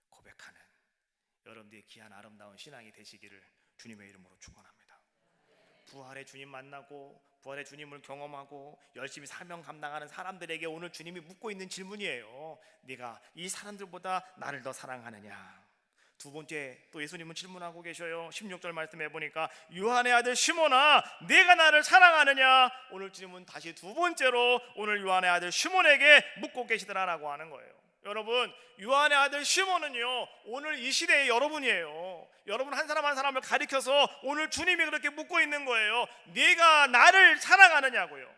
고백하는 여러분들의 귀한 아름다운 신앙이 되시기를 주님의 이름으로 축원합니다. 부활의 주님 만나고 부활의 주님을 경험하고 열심히 사명 감당하는 사람들에게 오늘 주님이 묻고 있는 질문이에요. 네가 이 사람들보다 나를 더 사랑하느냐? 두 번째 또 예수님은 질문하고 계셔요. 16절 말씀해 보니까 요한의 아들 시몬아 네가 나를 사랑하느냐? 오늘 주님은 다시 두 번째로 오늘 요한의 아들 시몬에게 묻고 계시더라라고 하는 거예요. 여러분, 요한의 아들 시몬은요 오늘 이 시대의 여러분이에요. 여러분 한 사람 한 사람을 가리켜서 오늘 주님이 그렇게 묻고 있는 거예요. 네가 나를 사랑하느냐고요.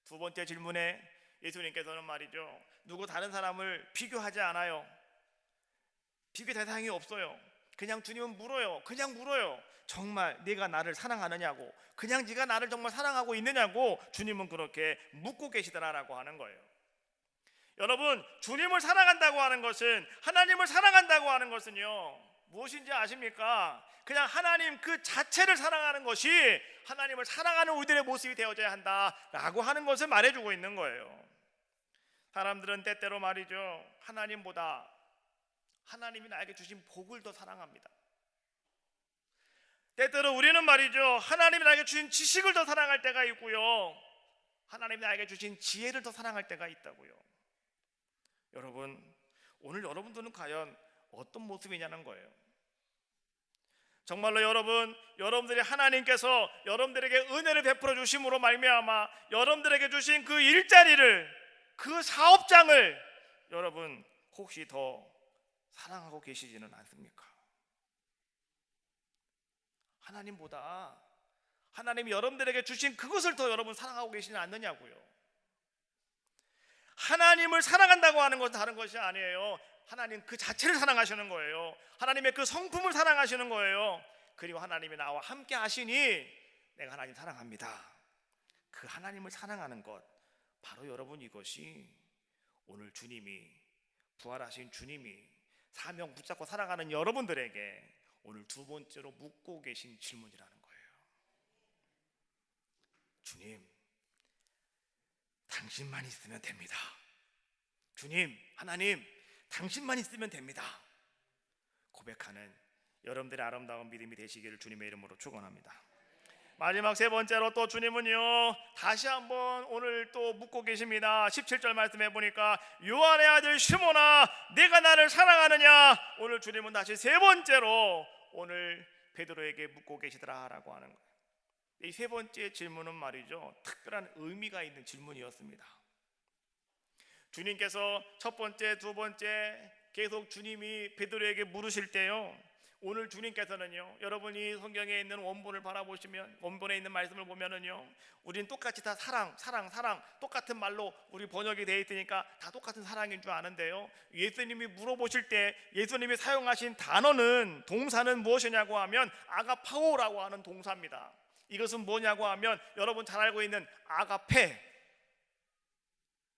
두 번째 질문에 예수님께서는 말이죠, 누구 다른 사람을 비교하지 않아요. 비교 대상이 없어요. 그냥 주님은 물어요. 그냥 물어요. 정말 네가 나를 사랑하느냐고, 그냥 네가 나를 정말 사랑하고 있느냐고 주님은 그렇게 묻고 계시더라라고 하는 거예요. 여러분, 주님을 사랑한다고 하는 것은, 하나님을 사랑한다고 하는 것은요 무엇인지 아십니까? 그냥 하나님 그 자체를 사랑하는 것이 하나님을 사랑하는 우리들의 모습이 되어져야 한다라고 하는 것을 말해주고 있는 거예요. 사람들은 때때로 말이죠, 하나님보다 하나님이 나에게 주신 복을 더 사랑합니다. 때때로 우리는 말이죠, 하나님이 나에게 주신 지식을 더 사랑할 때가 있고요, 하나님이 나에게 주신 지혜를 더 사랑할 때가 있다고요. 여러분, 오늘 여러분들은 과연 어떤 모습이냐는 거예요. 정말로 여러분들이 하나님께서 여러분들에게 은혜를 베풀어 주심으로 말미암아 여러분들에게 주신 그 일자리를, 그 사업장을 여러분 혹시 더 사랑하고 계시지는 않습니까? 하나님보다 하나님이 여러분들에게 주신 그것을 더 여러분 사랑하고 계시지 않느냐고요. 하나님을 사랑한다고 하는 것은 다른 것이 아니에요. 하나님 그 자체를 사랑하시는 거예요. 하나님의 그 성품을 사랑하시는 거예요. 그리고 하나님이 나와 함께 하시니 내가 하나님 사랑합니다. 그 하나님을 사랑하는 것, 바로 여러분 이것이 오늘 주님이, 부활하신 주님이 사명 붙잡고 살아가는 여러분들에게 오늘 두 번째로 묻고 계신 질문이라는 거예요. 주님, 당신만 있으면 됩니다. 주님, 하나님, 당신만 있으면 됩니다. 고백하는 여러분들의 아름다운 믿음이 되시기를 주님의 이름으로 축원합니다. 마지막 세 번째로 또 주님은요 다시 한번 오늘 또 묻고 계십니다. 17절 말씀해 보니까 요한의 아들 시몬아 네가 나를 사랑하느냐? 오늘 주님은 다시 세 번째로 오늘 베드로에게 묻고 계시더라라고 하는 거예요. 이 세 번째 질문은 말이죠, 특별한 의미가 있는 질문이었습니다. 주님께서 첫 번째, 두 번째 계속 주님이 베드로에게 물으실 때요, 오늘 주님께서는요, 여러분이 성경에 있는 원본을 바라보시면, 원본에 있는 말씀을 보면은요, 우리는 똑같이 다 사랑 똑같은 말로 우리 번역이 되어 있으니까 다 똑같은 사랑인 줄 아는데요, 예수님이 물어보실 때 예수님이 사용하신 단어는, 동사는 무엇이냐고 하면 아가파오라고 하는 동사입니다. 이것은 뭐냐고 하면 여러분 잘 알고 있는 아가페,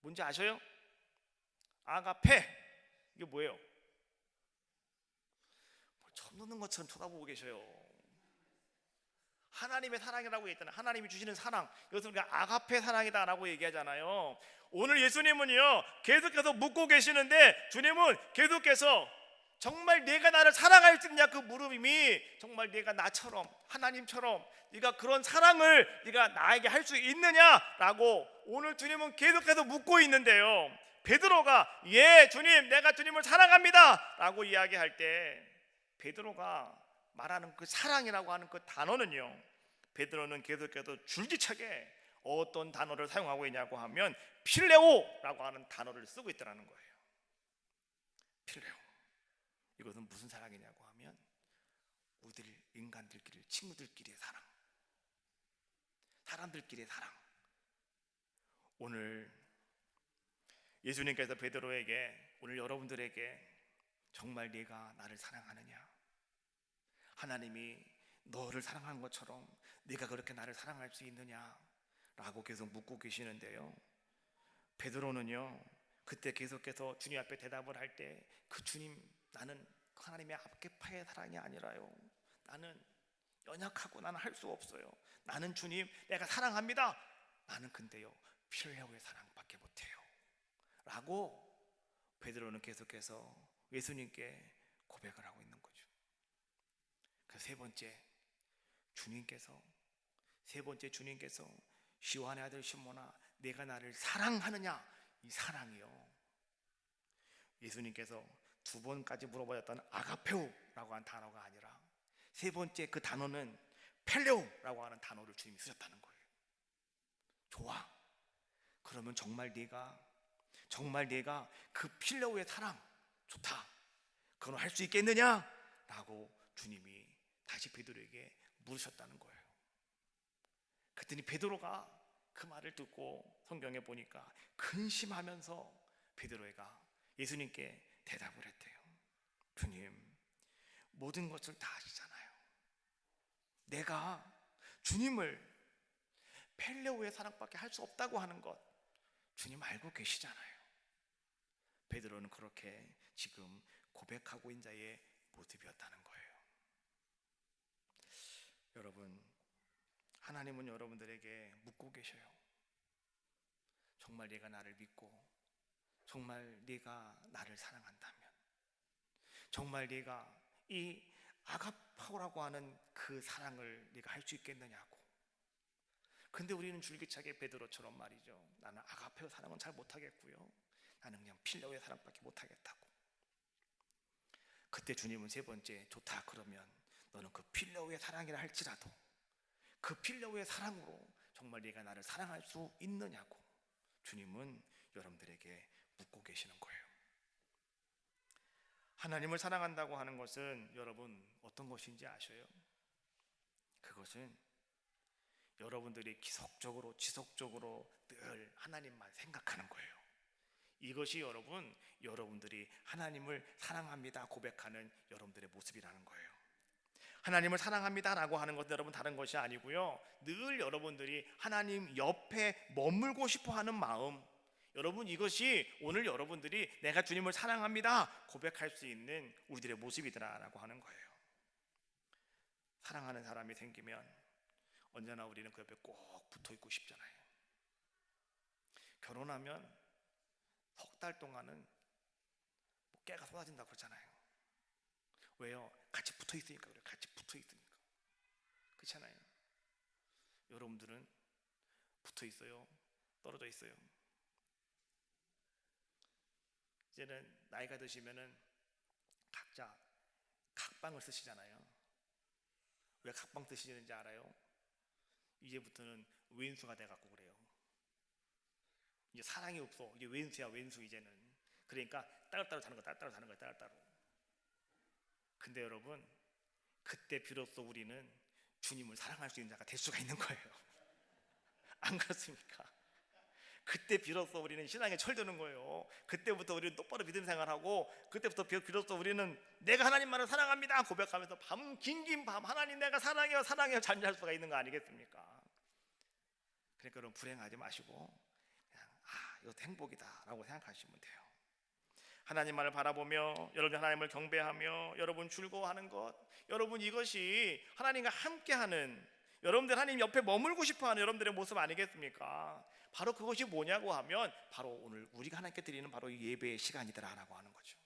뭔지 아셔요? 아가페, 이게 뭐예요? 처음 듣는 것처럼 쳐다보고 계셔요. 하나님의 사랑이라고 얘기했잖아요. 하나님이 주시는 사랑, 이것을 우리가 아가페 사랑이다라고 얘기하잖아요. 오늘 예수님은요 계속해서 묻고 계시는데, 주님은 계속해서 정말 내가 나를 사랑할 수 있냐, 그 물음이 정말 내가 나처럼, 하나님처럼 네가 그런 사랑을 네가 나에게 할 수 있느냐라고 오늘 주님은 계속해서 묻고 있는데요, 베드로가 예 주님, 내가 주님을 사랑합니다 라고 이야기할 때 베드로가 말하는 그 사랑이라고 하는 그 단어는요, 베드로는 계속해서 줄기차게 어떤 단어를 사용하고 있냐고 하면 필레오라고 하는 단어를 쓰고 있더라는 거예요. 필레오, 이것은 무슨 사랑이냐고 하면 우리들 인간들끼리, 친구들끼리의 사랑, 사람들끼리의 사랑. 오늘 예수님께서 베드로에게, 오늘 여러분들에게 정말 네가 나를 사랑하느냐? 하나님이 너를 사랑한 것처럼 네가 그렇게 나를 사랑할 수 있느냐? 라고 계속 묻고 계시는데요, 베드로는요 그때 계속해서 주님 앞에 대답을 할 때 그 주님, 나는 하나님의 아가페의 사랑이 아니라요, 나는 연약하고 나는 할 수 없어요, 나는 주님 내가 사랑합니다, 나는 근데요 필레오의 사랑밖에 못해요 라고 베드로는 계속해서 예수님께 고백을 하고 있는 거죠. 그 세 번째 주님께서 시온의 아들 시몬아, 내가 나를 사랑하느냐, 이 사랑이요, 예수님께서 두 번까지 물어보셨던 아가페오라고 하는 단어가 아니라 세 번째 그 단어는 펠레오라고 하는 단어를 주님이 쓰셨다는 거예요. 좋아, 그러면 정말 네가 그 필레오의 사랑, 좋다, 그건 할 수 있겠느냐? 라고 주님이 다시 베드로에게 물으셨다는 거예요. 그랬더니 베드로가 그 말을 듣고 성경에 보니까 근심하면서 베드로가 예수님께 대답을 했대요. 주님, 모든 것을 다 아시잖아요. 내가 주님을 펠레오의 사랑밖에 할 수 없다고 하는 것 주님 알고 계시잖아요. 베드로는 그렇게 지금 고백하고 있는 자의 모습이었다는 거예요. 여러분, 하나님은 여러분들에게 묻고 계셔요. 정말 네가 나를 믿고 정말 네가 나를 사랑한다면, 정말 네가 이 아가파오라고 하는 그 사랑을 네가 할 수 있겠느냐고. 근데 우리는 줄기차게 베드로처럼 말이죠, 나는 아가페오 사랑은 잘 못하겠고요, 나는 그냥 필레오의 사랑밖에 못하겠다고. 그때 주님은 세 번째, 좋다, 그러면 너는 그 필레오의 사랑이라 할지라도 그 필레오의 사랑으로 정말 네가 나를 사랑할 수 있느냐고 주님은 여러분들에게 묻고 계시는 거예요. 하나님을 사랑한다고 하는 것은 여러분 어떤 것인지 아셔요? 그것은 여러분들이 지속적으로 늘 하나님만 생각하는 거예요. 이것이 여러분들이 하나님을 사랑합니다 고백하는 여러분들의 모습이라는 거예요. 하나님을 사랑합니다라고 하는 것은 여러분 다른 것이 아니고요, 늘 여러분들이 하나님 옆에 머물고 싶어하는 마음, 여러분 이것이 오늘 여러분들이 내가 주님을 사랑합니다 고백할 수 있는 우리들의 모습이더라라고 하는 거예요. 사랑하는 사람이 생기면 언제나 우리는 그 옆에 꼭 붙어 있고 싶잖아요. 결혼하면 석 달 동안은 깨가 쏟아진다고 그러잖아요. 왜요? 같이 붙어 있으니까 그래요. 같이 붙어 있으니까. 그렇잖아요. 여러분들은 붙어 있어요? 떨어져 있어요? 이제는 나이가 드시면은 각자 각방을 쓰시잖아요. 왜 각방 쓰시는지 알아요? 이제부터는 왼수가 돼갖고 그래요. 이제 사랑이 없어. 이제 왼수야, 왼수 이제는. 그러니까 따로따로 사는 거야, 따로따로. 근데 여러분, 그때 비로소 우리는 주님을 사랑할 수 있는 자가 될 수가 있는 거예요. 안 그렇습니까? 그때 비로소 우리는 신앙에 철드는 거예요. 그때부터 우리는 똑바로 믿음 생활하고, 그때부터 비로소 우리는 내가 하나님만을 사랑합니다 고백하면서 긴긴 밤 하나님 내가 사랑해요 잠잘 수가 있는 거 아니겠습니까? 그러니까 여러분 불행하지 마시고 그냥 이것도 행복이다 라고 생각하시면 돼요. 하나님만을 바라보며 여러분 하나님을 경배하며 여러분 즐거워하는 것, 여러분 이것이 하나님과 함께하는, 여러분들 하나님 옆에 머물고 싶어하는 여러분들의 모습 아니겠습니까? 바로 그것이 뭐냐고 하면 바로 오늘 우리가 하나님께 드리는 바로 이 예배의 시간이더라라고 하는 거죠.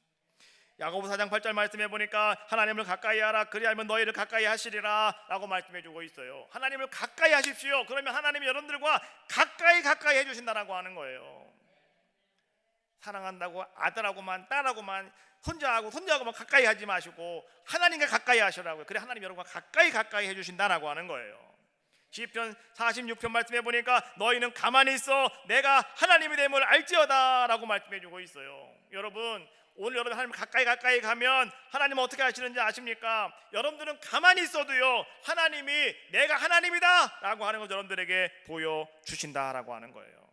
야고보 4장 8절 말씀해 보니까 하나님을 가까이 하라 그리하면 너희를 가까이 하시리라 라고 말씀해 주고 있어요. 하나님을 가까이 하십시오. 그러면 하나님이 여러분들과 가까이 해주신다라고 하는 거예요. 사랑한다고 아들하고만 딸하고만 손자하고만 가까이 하지 마시고 하나님과 가까이 하시라고요. 그래 하나님 여러분과 가까이 해주신다라고 하는 거예요. 시편 46편 말씀해 보니까 너희는 가만히 있어 내가 하나님이 됨을 알지어다 라고 말씀해 주고 있어요. 여러분 오늘 여러분 하나님 가까이 가면 하나님은 어떻게 하시는지 아십니까? 여러분들은 가만히 있어도요 하나님이 내가 하나님이다 라고 하는 걸 여러분들에게 보여주신다라고 하는 거예요.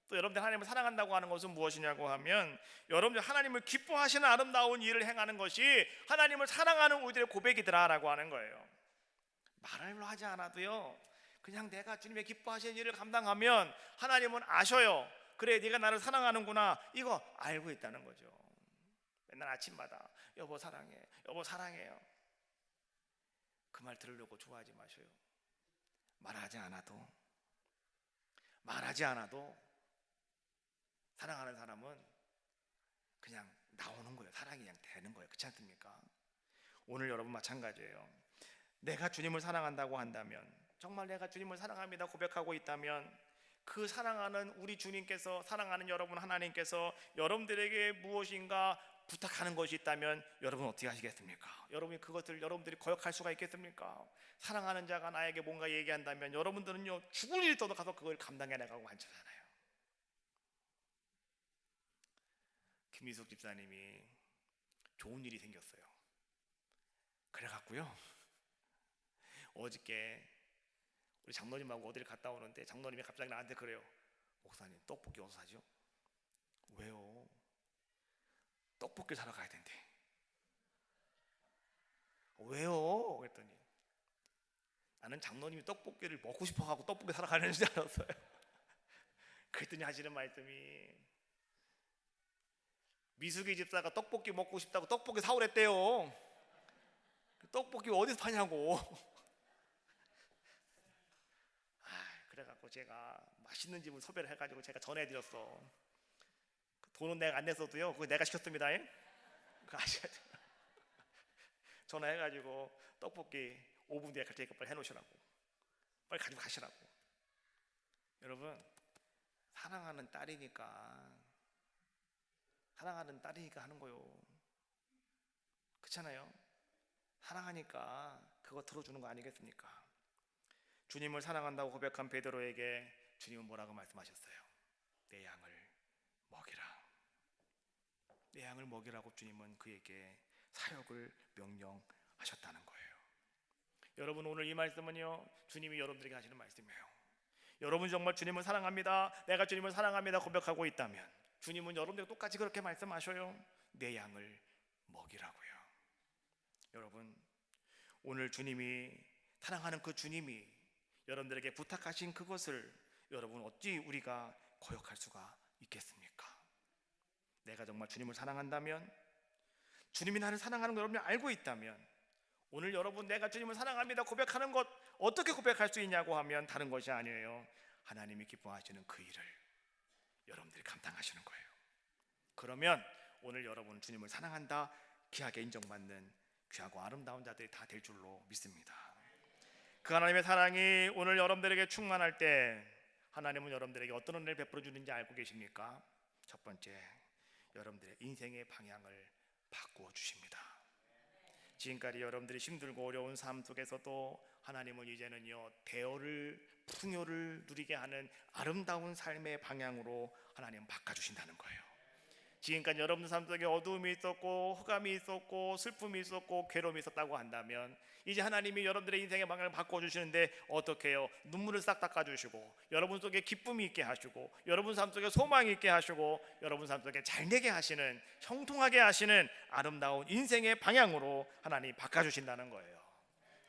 또 여러분들 하나님을 사랑한다고 하는 것은 무엇이냐고 하면 여러분들 하나님을 기뻐하시는 아름다운 일을 행하는 것이 하나님을 사랑하는 우리들의 고백이더라라고 하는 거예요. 말을 하지 않아도요 그냥 내가 주님의 기뻐하시는 일을 감당하면 하나님은 아셔요. 그래, 네가 나를 사랑하는구나, 이거 알고 있다는 거죠. 맨날 아침마다 여보 사랑해, 여보 사랑해요. 그 말 들으려고 좋아하지 마셔요. 말하지 않아도 사랑하는 사람은 그냥 나오는 거예요. 사랑이 그냥 되는 거예요. 그렇지 않습니까? 오늘 여러분 마찬가지예요. 내가 주님을 사랑한다고 한다면, 정말 내가 주님을 사랑합니다 고백하고 있다면, 그 사랑하는 우리 주님께서, 사랑하는 여러분 하나님께서 여러분들에게 무엇인가 부탁하는 것이 있다면 여러분 어떻게 하시겠습니까? 여러분이 그것을 여러분들이 거역할 수가 있겠습니까? 사랑하는 자가 나에게 뭔가 얘기한다면 여러분들은요, 죽을 일이 있어도 가서 그걸 감당해 나가고 앉잖아요. 김미숙 집사님이 좋은 일이 생겼어요. 그래갖고요, 어저께 우리 장로님하고 어디를 갔다 오는데 장로님이 갑자기 나한테 그래요. 목사님, 떡볶이 어디서 사죠? 왜요? 떡볶이 사러 가야 된대. 왜요? 그랬더니 나는 장로님이 떡볶이를 먹고 싶어하고 떡볶이 사러 가는 줄 알았어요. 그랬더니 하시는 말씀이, 미숙이 집사가 떡볶이 먹고 싶다고 떡볶이 사오랬대요. 떡볶이 어디서 파냐고. 그래갖고 제가 맛있는 집을 섭외를 해가지고 제가 전해드렸어. 돈은 내가 안 냈어도요, 그거 내가 시켰습니다. 그거 아시겠죠? 전화해가지고 떡볶이 5분 뒤에 갈 테니까 빨리 해놓으시라고, 빨리 가지고 가시라고. 여러분, 사랑하는 딸이니까 하는 거요. 그렇잖아요? 사랑하니까 그거 들어주는 거 아니겠습니까? 주님을 사랑한다고 고백한 베드로에게 주님은 뭐라고 말씀하셨어요? 내 양을 먹이라. 내 양을 먹이라고 주님은 그에게 사역을 명령하셨다는 거예요. 여러분, 오늘 이 말씀은요, 주님이 여러분들에게 하시는 말씀이에요. 여러분 정말 주님을 사랑합니다, 내가 주님을 사랑합니다 고백하고 있다면 주님은 여러분들에게 똑같이 그렇게 말씀하셔요. 내 양을 먹이라고요. 여러분, 오늘 주님이, 사랑하는 그 주님이 여러분들에게 부탁하신 그것을 여러분 어찌 우리가 거역할 수가 있겠습니까? 내가 정말 주님을 사랑한다면, 주님이 나를 사랑하는 걸 여러분이 알고 있다면, 오늘 여러분 내가 주님을 사랑합니다 고백하는 것 어떻게 고백할 수 있냐고 하면 다른 것이 아니에요. 하나님이 기뻐하시는 그 일을 여러분들이 감당하시는 거예요. 그러면 오늘 여러분 주님을 사랑한다 귀하게 인정받는 귀하고 아름다운 자들이 다 될 줄로 믿습니다. 그 하나님의 사랑이 오늘 여러분들에게 충만할 때 하나님은 여러분들에게 어떤 은혜를 베풀어 주는지 알고 계십니까? 첫 번째, 여러분들의 인생의 방향을 바꾸어 주십니다. 지금까지 여러분들이 힘들고 어려운 삶 속에서도 하나님은 이제는요, 대어를 풍요를 누리게 하는 아름다운 삶의 방향으로 하나님은 바꿔주신다는 거예요. 지금까지 여러분들 삶 속에 어두움이 있었고 흑암이 있었고 슬픔이 있었고 괴로움이 있었다고 한다면 이제 하나님이 여러분들의 인생의 방향을 바꿔주시는데 어떻게 해요? 눈물을 싹 닦아주시고 여러분 속에 기쁨이 있게 하시고 여러분 삶 속에 소망이 있게 하시고 여러분 삶 속에 잘되게 하시는, 형통하게 하시는 아름다운 인생의 방향으로 하나님이 바꿔주신다는 거예요.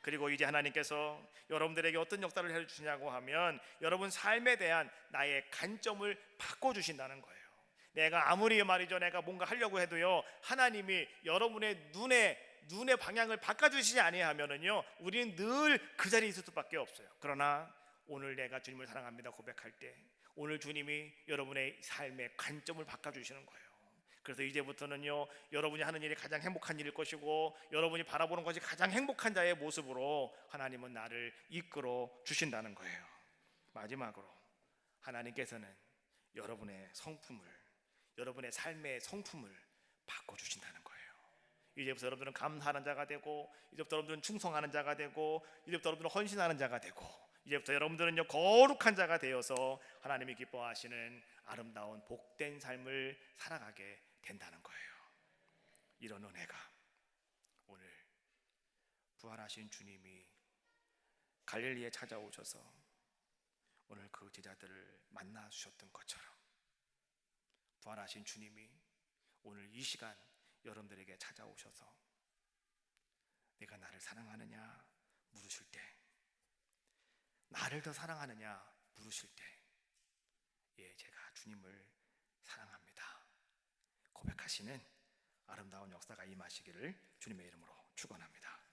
그리고 이제 하나님께서 여러분들에게 어떤 역사를 해주시냐고 하면 여러분 삶에 대한 나의 관점을 바꿔주신다는 거예요. 내가 아무리 말이죠, 내가 뭔가 하려고 해도요, 하나님이 여러분의 눈의 방향을 바꿔주시지 아니하면은요, 우리는 늘 그 자리에 있을 수밖에 없어요. 그러나 오늘 내가 주님을 사랑합니다 고백할 때 오늘 주님이 여러분의 삶의 관점을 바꿔주시는 거예요. 그래서 이제부터는요, 여러분이 하는 일이 가장 행복한 일일 것이고 여러분이 바라보는 것이 가장 행복한 자의 모습으로 하나님은 나를 이끌어 주신다는 거예요. 마지막으로 하나님께서는 여러분의 성품을, 여러분의 삶의 성품을 바꿔주신다는 거예요. 이제부터 여러분들은 감사하는 자가 되고, 이제부터 여러분들은 충성하는 자가 되고, 이제부터 여러분들은 헌신하는 자가 되고, 이제부터 여러분들은요 거룩한 자가 되어서 하나님이 기뻐하시는 아름다운 복된 삶을 살아가게 된다는 거예요. 이런 은혜가 오늘 부활하신 주님이 갈릴리에 찾아오셔서 오늘 그 제자들을 만나 주셨던 것처럼 부활하신 주님이 오늘 이 시간 여러분들에게 찾아오셔서 내가 나를 사랑하느냐 물으실 때, 나를 더 사랑하느냐 물으실 때 예, 제가 주님을 사랑합니다. 고백하시는 아름다운 역사가 임하시기를 주님의 이름으로 축원합니다.